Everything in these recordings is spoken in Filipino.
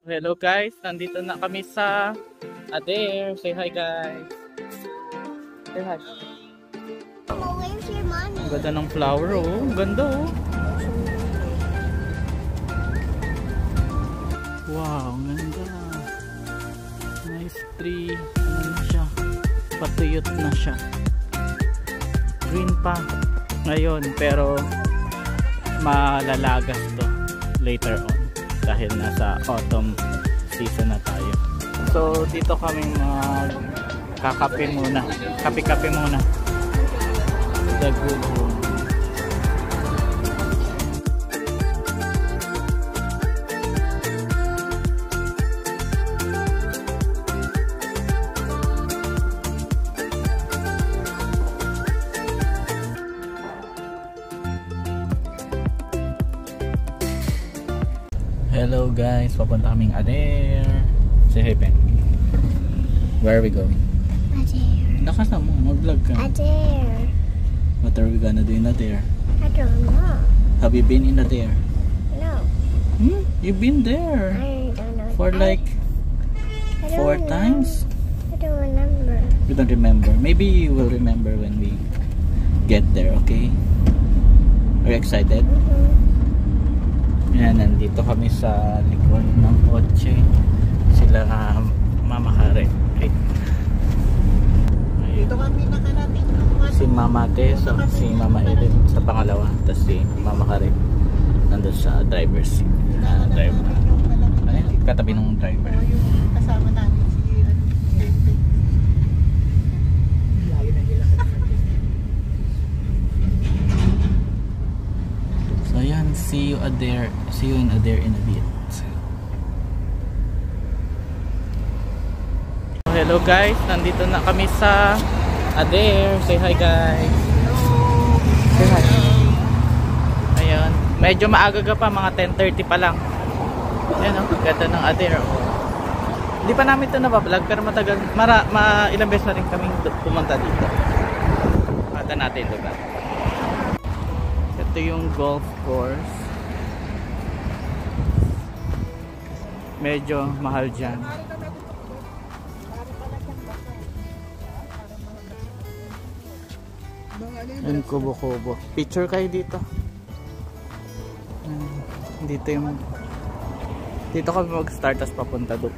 Hello guys, nandito na kami sa Adair. Say hi guys. Say hi. Where's your mommy? Ang ganda ng flower oh. Ang ganda oh. Wow, ang ganda. Nice tree. Ano na siya? Patuyot na siya. Green pa ngayon pero malalagas to later on dahil nasa autumn season na tayo. So dito kami kakape muna. Kape-kape muna. The good room. Hello guys, papunta kaming Adair. Say hi Ben. Where are we going? Adair. Lakas na mo, mag-vlog ka. Adair. What are we gonna do in Adair? I don't know. Have you been in Adair? No. You've been there I don't know. for like I 4 don't times? know. I don't remember. You don't remember? Maybe you will remember when we get there, okay? Are you excited? Yan, nandito kami sa likod ng kotse. Sila Mama Kare. Dito kami nakarating Si Mama Tessa, si Mama Ellen sa pangalawa, tapos si Mama Kare nandun sa driver's seat. Driver. Ano yan? Katabi ng driver. Yung kasama namin si layo na nila. So yan, see you in Adair in a bit. Hello guys, nandito na kami sa Adair. Say hi guys. Say hi. Ayan, medyo maaga pa, mga 10:30 pa lang. Ayan o, ganda ng Adair. Hindi pa namin ito nabablog pero matagal, ilang beses na rin kaming pumunta dito. Mata natin lugar. Ito yung golf course. Medyo mahal dyan. Yung kubo-kubo. Picture kayo dito. Dito kami mag-start as papunta doon.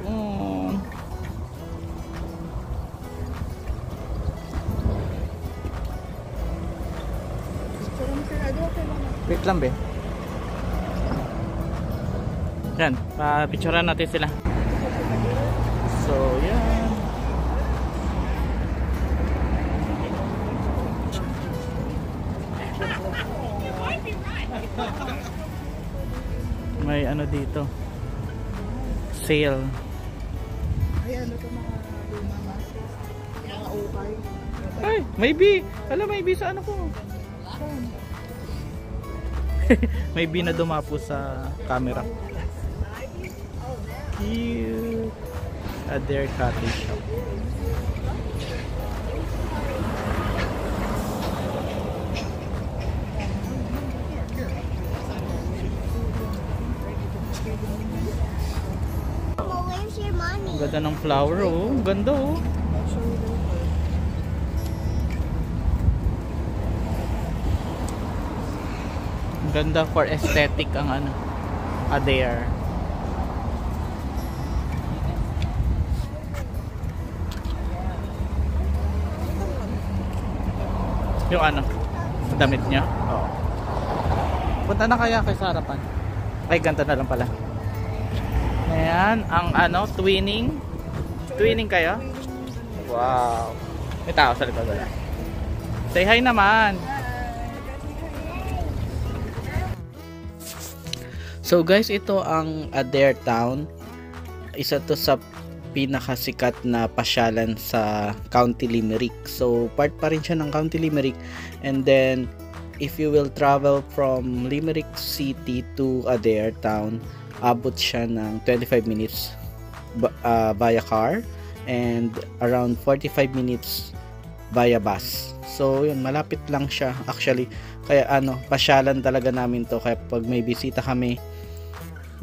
Wait lang be. Yan, pa-picturean natin sila. So, yan. May ano dito. Sale. Ay, ano ito mga luma mga ukay. Ay, maybe. Alam, maybe sa ano ko. Maybe na dumapo sa camera. Cute. Adair Cottage Shop. Where's your mommy? Ang ganda ng flower oh. Ang ganda oh. Ang ganda for aesthetic ang ano. Adair. Yung ano, damit niya. Oo. Punta na kaya kay sa harapan. Ay, ganda na lang pala. Ayan, ang ano, twinning. Twinning kayo? Wow. May tao sa likod wala. Say hi naman. So guys, ito ang Adair Town. Isa to sa pinakasikat na pasyalan sa County Limerick. So part pa rin siya ng County Limerick. And then if you will travel from Limerick City to Adair Town, abot siya ng 25 minutes via car and around 45 minutes via bus. So yun, malapit lang siya actually. Kaya ano, pasyalan talaga namin to. Kaya pag may bisita kami,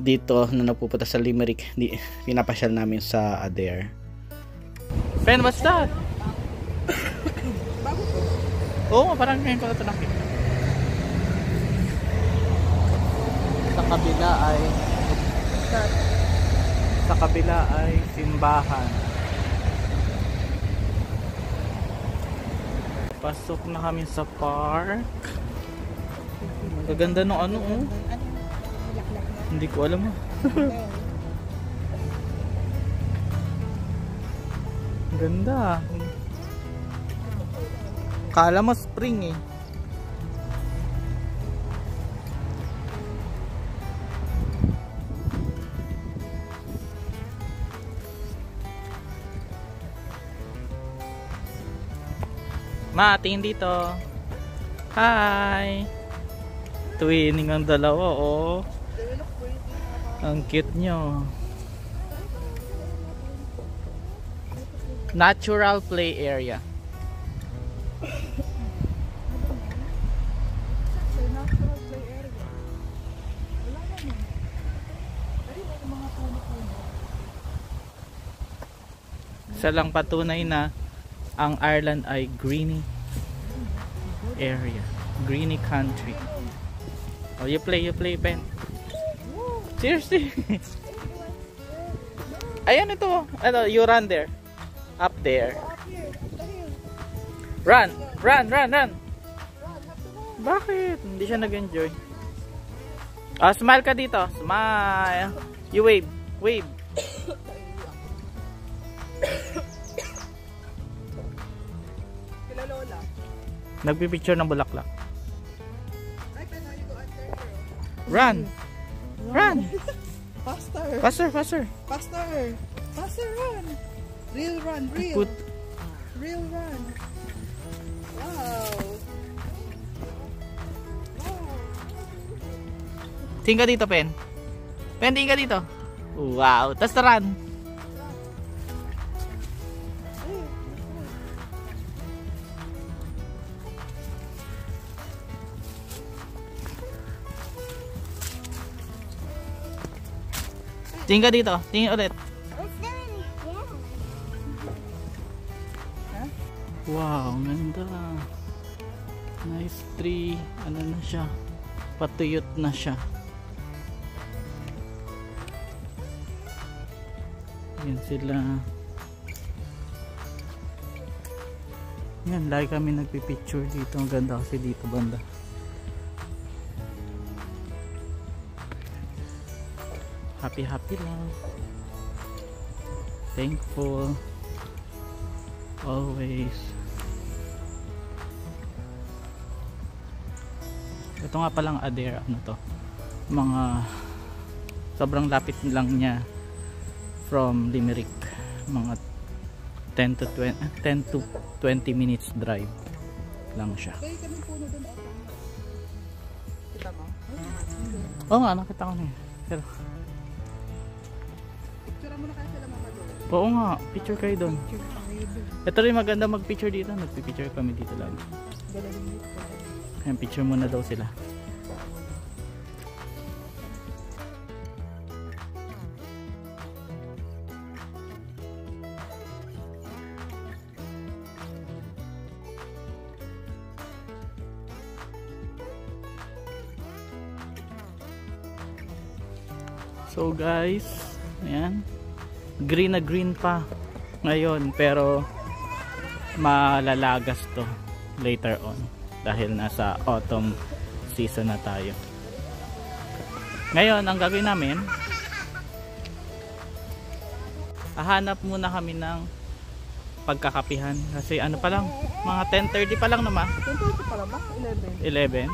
dito na napupunta sa Limerick, pinapasyal namin sa Adair. Ben, what's that? Oo, parang ngayon ko na ito nakita. Sa kabila ay simbahan. Pasok na kami sa park. Magaganda ng ano, oh. Hindi ko alam, ah. Ganda. Kala mo spring eh. Ma, tingin dito. Hi. Twinning ang dalawa, oh. Ang cute nyo. Natural play area. Isa lang patunay na ang Ireland ay greeny area, greeny country. Oh, you play, Ben. Seriously. Ayan ito. Ano, you run there. Up there. Run. Bakit? Hindi siya nag-enjoy. Oh, smile ka dito. Smile. You wave. Kila Lola. Nagpipicture ng bulaklak. Ay, pero you go under her. Run. Faster, run. Real run. Real run. Wow. Tingin ka dito, Pen. Tingin ka dito. Wow. Tas run. Tingin ka dito. Tingin ulit. Wow, ganda. Nice tree. Ano na siya? Patuyot na siya. Yan sila. Yan, lagi kami nagpipicture dito. Ang ganda kasi dito banda. Happy lang. Thankful. Always. Ito nga palang Adair, ano to? Mga sobrang lapit lang niya from Limerick. Mga 10 to 20 minutes drive lang siya. Kaya kami puno doon. Kita mo? Oo nga, nakita ko na yun. Pero Picture mo na kaya sila mama doon. oo nga, picture kayo doon. Ito rin maganda mag-picture dito. Nagpipicture kami dito lang. Ayan, picture muna daw sila. So guys, ayan. Green na green pa ngayon, pero malalagas to later on dahil nasa autumn season na tayo. Ngayon ang gagawin namin, hahanap muna kami ng pagkakapihan kasi ano pa lang, mga 10:30 pa lang naman. 10:30 pa lang ba? 11. 11.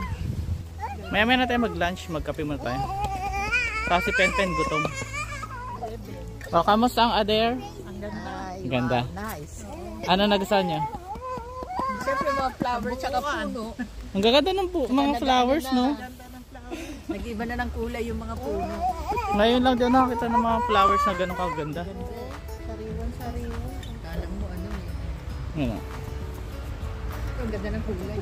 Maya na tayo mag-lunch, magkape muna tayo. Kasi Pen gutom. O, kamusta ang Adair? Ang ganda. Ganda. Nice. Ano nagustuhan niya? Siyempre mga flower tsaka puno. Ang gaganda ng mga flowers, no? Nag-iba na ng kulay yung mga puno. Ngayon lang din nakakita ng mga flowers na ganun kaganda. Sariwan. Kala mo ano eh. Yan. Ang ganda ng kulay.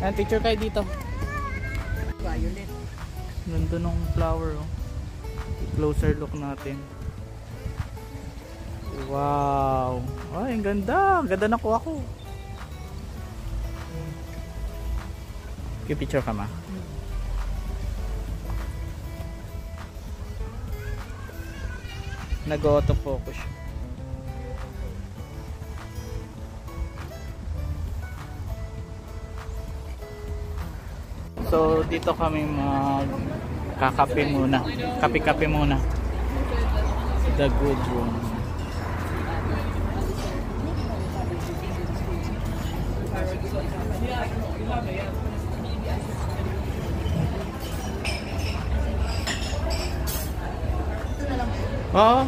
Ayan, picture kayo dito. Violet. Ganda ng flower, oh. Closer look natin. Wow. Ay, ang ganda. Ang ganda na kuha ko. Picture ka ma. Nag-autofocus siya. So dito kami magkakape muna. Kape-kape muna. The good room. Oo.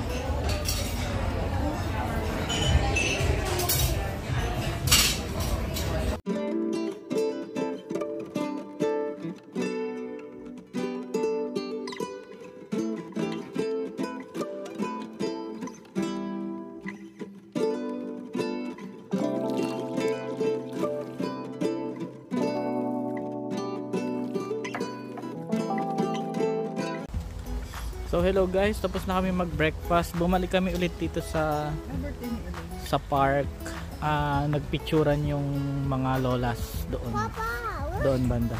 So hello guys, tapos na kami mag-breakfast. Bumalik kami ulit dito sa park. Nagpicturan yung mga lolas doon. Papa, Doon banda.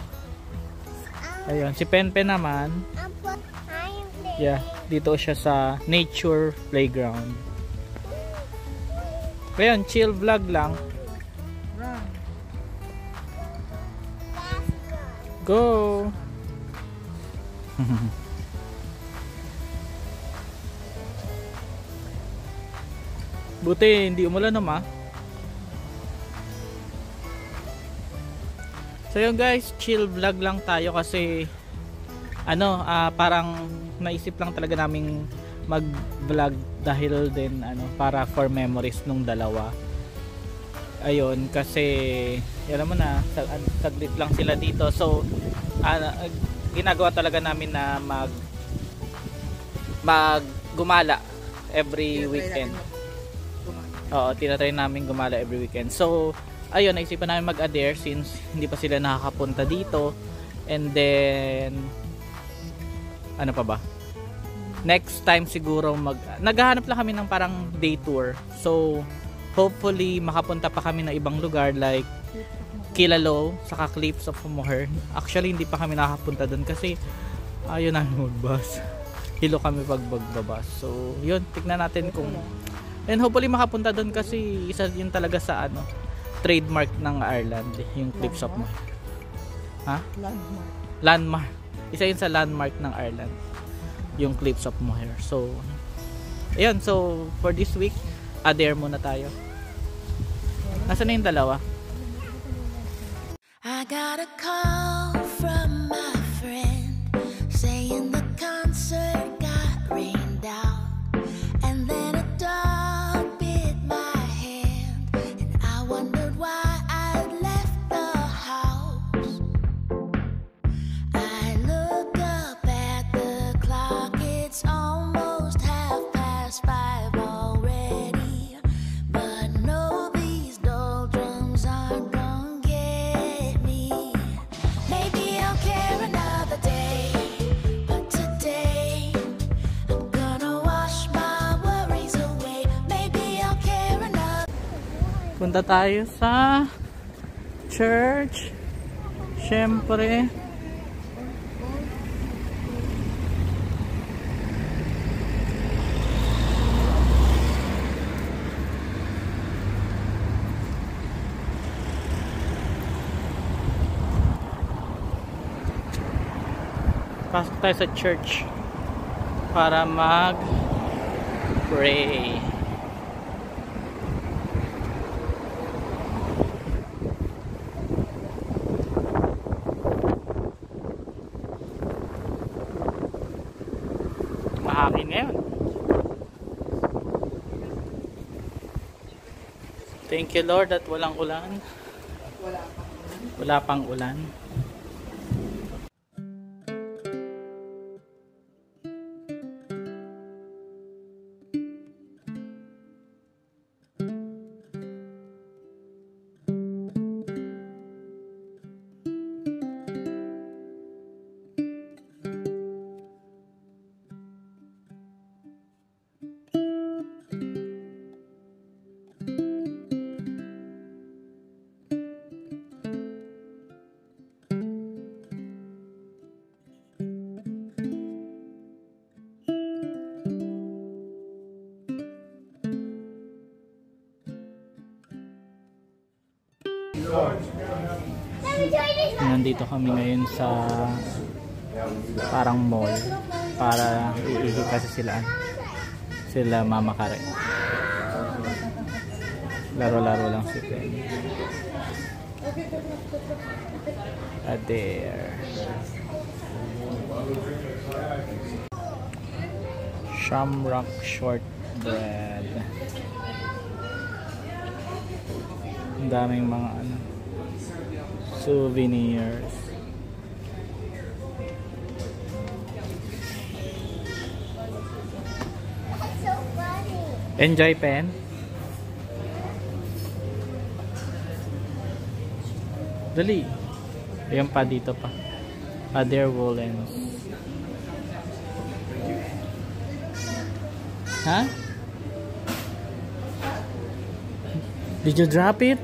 Ayun, si Penpen naman. I'm playing. Yeah, dito siya sa nature playground. Ayun, chill vlog lang. Run. Go! Buti hindi umulan naman. So yun guys, chill vlog lang tayo kasi parang naisip lang talaga naming mag vlog dahil din para for memories nung dalawa. Ayun, kasi alam mo na saglit lang sila dito. So ginagawa talaga namin na gumala every weekend. Oo, tinatry namin gumala every weekend. So, ayun, naisipan namin mag-adhere since hindi pa sila nakakapunta dito. And then, ano pa ba? Next time siguro naghahanap lang kami ng parang day tour. So, hopefully makapunta pa kami ng ibang lugar like Kilalo, saka Cliffs of Moher. Actually, hindi pa kami nakakapunta doon kasi ayun namin mag-bus. Hilo kami pag magbabas. So, yun, tignan natin kung and hopefully makapunta doon kasi isa yun talaga sa trademark ng Ireland, yung Cliffs of Moher. Ha? Landmark. Isa yun sa landmark ng Ireland, yung Cliffs of Moher. So, ayun. So, for this week, adhere muna tayo. Nasaan na yung dalawa? I got a call from my friend saying the concert got rained out, and then a dog bit my hand, and I wondered why I'd left the house. I look up at the clock, it's almost 5:30 already, but no, these doldrums aren't gonna get me. Maybe I'll care another day, but today I'm gonna wash my worries away. Maybe I'll care another. Punta tayo sa church. Syempre. Pasok tayo sa church para mag-pray. Mahangin ngayon. Thank you Lord at walang ulan. Wala pang ulan. Nandito kami ngayon sa parang mall para iihi kasi sila Mama Karen. Laro-laro lang si Penny. There. Shamrock shortbread. Ang daming mga souvenirs. So funny. Enjoy, Pen. Dali. Ayan pa, dito pa. Other woolens. Ha? Did you drop it?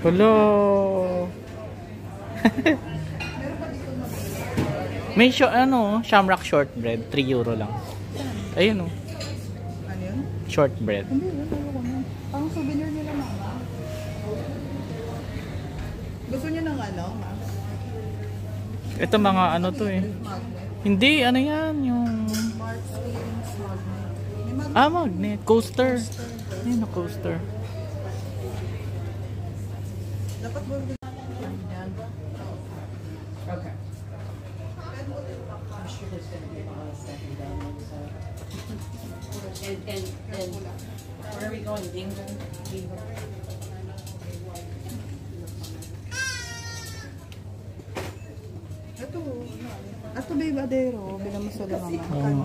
Hello. May shamrock shortbread, 3 euro lang. Ayun Ano yun? shortbread. Hindi, yun. Ayoko na. Pang souvenir nila, Mama. Gusto niyo ng ano, Ma? Ito mga to eh. Magnet. Hindi, yan, yung Smart Things magnet. May magnet. magnet, coaster. Ayun na coaster. Dapat mo rin. Yan. Okay. I'm sure there's going to be a lot of second downloads. And where are we going? Bingo? Bingo? Ito ba yung badero? Bilang mo sila, Mama. Oo.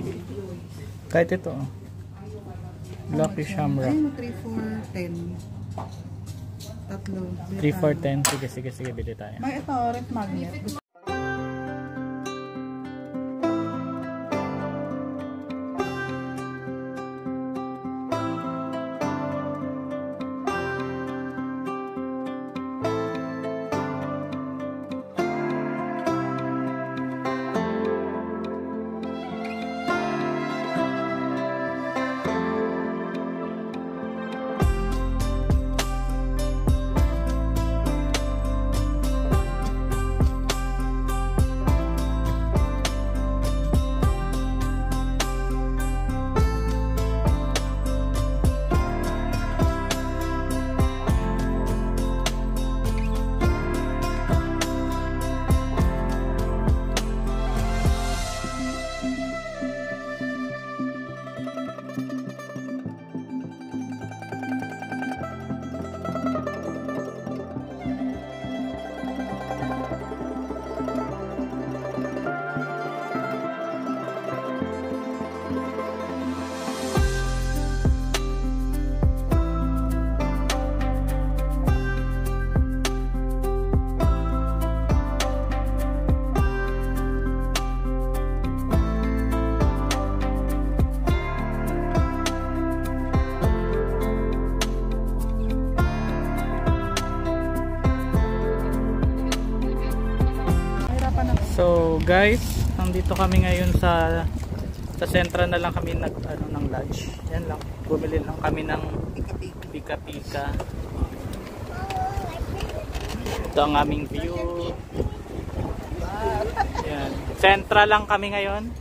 Kahit ito. Lucky Shamrock. Ayun, 3 for 10. Tatlo. 3 for 10. Sige, bili tayo. May ito, ref magnet. So guys, nandito kami ngayon sa sentra na lang kami ng lunch. Yan lang. Bumili lang kami ng pika-pika. Ito ang aming view. Yan. Sentra lang kami ngayon.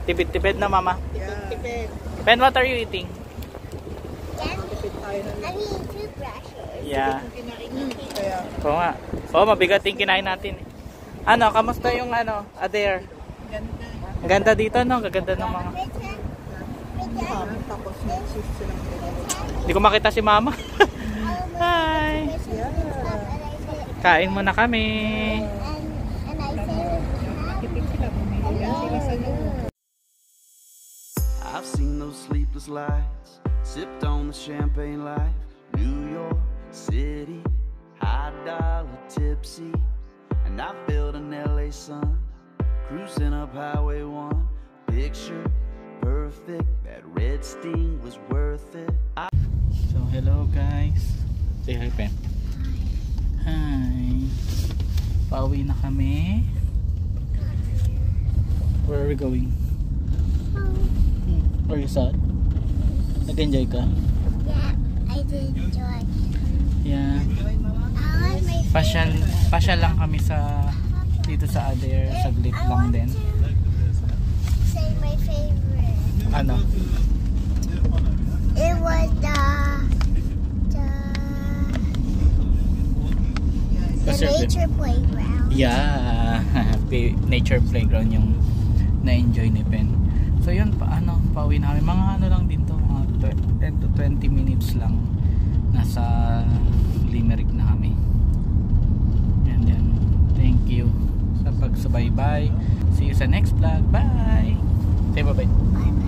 Tibid-tibid na, Mama. Tipid. Ben, what are you eating? I mean, toothbrushes. Yeah. Kaya, Oo nga. Oo, mabigat yung kinain natin. Kamusta yung Adair? ganda. Ang ganda dito, no? Gaganda ng mga... Tapos may cheese silang pinili. Hindi ko makita si Mama. Hi! Kain muna kami. And I say, Tipid sila, bumili yan sila sa loob. I've seen those sleepless lights, sipped on the champagne life. New York City, high dollar tipsy, and I felt an LA sun, cruising up Highway 1. Picture perfect, that red sting was worth it. So, hello guys. Say hi, Pen. Hi. Pauwi na kami. Where are we going? Are you sad? Nag-enjoy ka? yeah, I did enjoy. Yeah. I Pasyal lang kami dito sa Adair, saglit lang din. Say my favorite. Ano? It was the nature playground. Yeah, nature playground yung na-enjoy ni Ben. So yun, pauwi namin. Mga ano lang din to, mga 10 to 20 minutes lang. Nasa Limerick na kami. And then, thank you sa pagsubaybay. See you sa next vlog. Bye! Say bye-bye. Bye.